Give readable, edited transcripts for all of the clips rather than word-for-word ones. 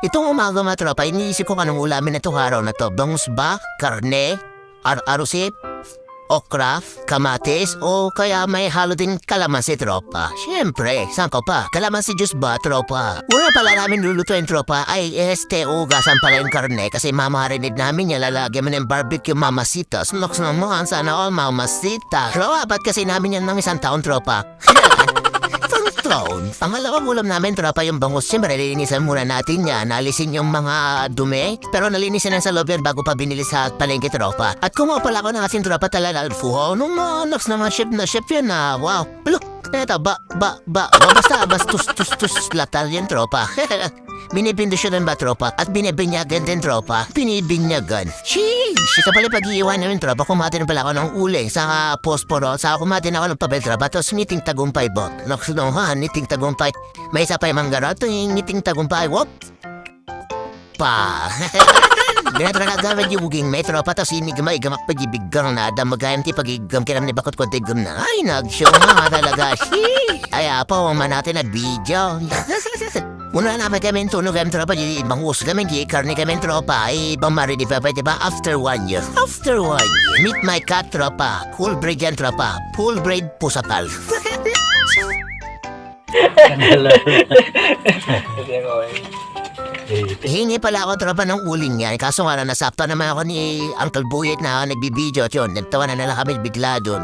Itong umaga mga tropa, iniisip ko anong ulamin na itong araw na to. Bangus ba? Karne? Arusip? Okra? Kamatis? O kaya may halo din kalamansi, tropa? Siyempre, saan ka pa? Kalamansi juice ba, tropa? Una pala namin lulutuin, tropa, ay ugasan pala yung karne kasi mamarinig namin yan, lalagyan mo ng barbecue mamasitas. Noks naman, sana all mamasitas. Tropa, ba't kasi namin yan ng isang taon, tropa? Pangalawang ulam namin, tropa, yung bangus. Siyempre, lilinisan muna natin yan. Nalisin yung mga dumi. Pero nalinisan na sa loob yan bago pa binili sa palengke, tropa. At kumuha pala ako ng ating tropa talaga. Fuho, nung naks na mga chef yan na. Wow. Look, eto, basta, tus, latal yan, tropa. Binibindusyonan ba, tropa? At binibinyagan din, tropa. Binibinyagan. Sheesh! Ito pala pag-iiwan namin, tropa. Kumatin pala ako ng uling sa posporo. Saka kumatin ako ng papel, tropa. Tapos ngiting tagumpay, bot. Naksunuhan, ngiting tagumpay. May isa pa yung manggarato, yung ngiting tagumpay. Wop! Pa! Ganatraga gamit yung uging may tropa. Tapos inigmay, gamak pag-ibiggang na. Damagayan ti pag-igam kinam ni bakot konti gam na. Ay, nag-show nga talaga. Sheesh! Ay, apo, man natin na video. Muna namin kami tunog kami tropa, di bangus kami, di karne kami tropa, ibang maridi pa, diba? After 1 year. After 1 year. Meet my cat, tropa. Full breed yan, tropa. Full breed pusapal. Hingi pala ako, tropa, ng uling yan. Kaso nga na nasapta naman ako ni Uncle Buyet na nagbibideo at yun. Nagtawa na kami bigla dun.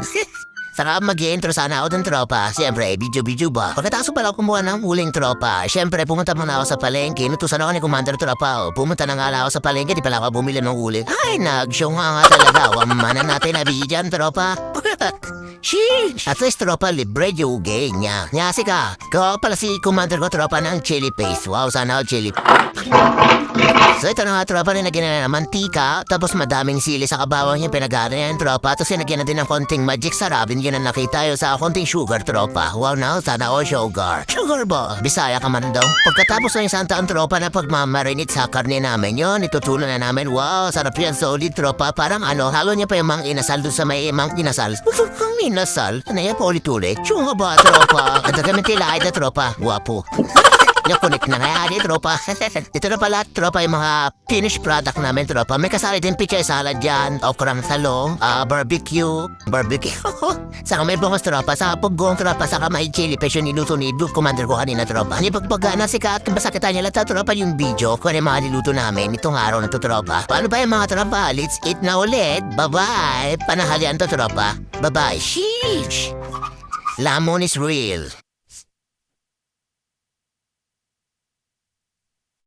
Saka mag-i-intro sana ako ng tropa. Siyempre, video ba? Pagkatapos pala kumuha ng uling, tropa. Siyempre, pumunta muna ako sa palengke. Nutusan ako ni Commander, tropa. Pumunta na nga ako sa palengke. Di pala ako bumili ng uling. Ay, nag-show nga talaga. Wamanan natin na bigyan, tropa. Sheesh! At least, tropa, libre yung ugay niya. Nyasi ka. Kaya pala si Commander ko, tropa, ng chili paste. Wow, sana ako chili. So ito na nga, tropa, nilagyan na ng mantika. Tapos madaming sili sa kabawan niya. Pinagana yan, tropa. Tapos nilagyan na din ng konting magic sarap. Yun ang nakita yun sa konting sugar, tropa. Wow, now, sana all sugar. Sugar ba? Bisaya ka man daw. Pagkatapos ng isang taon, tropa, na pagmamarinate sa karne namin yun, itutunan na namin. Wow, sarap yan, solid, tropa. Parang halo niya pa yung mang inasal doon sa may mang inasal. Mang inasal? Ano yan, paulit-ulit? Tsunga ba, tropa? At kami tilay na, tropa. Wapo. Nakunik na nga yan, tropa. Ito na pala, tropa, yung mga finished product namin, tropa. May kasali din pichay salad dyan, okrang talong, barbecue. Saka may bungos, tropa. Saka pugong, tropa. Saka may chili paste yung niluto ni Blue Commander ko kanina, tropa. Hindi pagpagana sikat, basakita niya lang, tropa, yung video kung ano yung mga niluto namin itong araw na to, tropa. Paano ba yung mga tropa? Let's eat na ulit. Bye-bye. Panahalian to, tropa. Bye-bye. Sheesh! Lamon is real.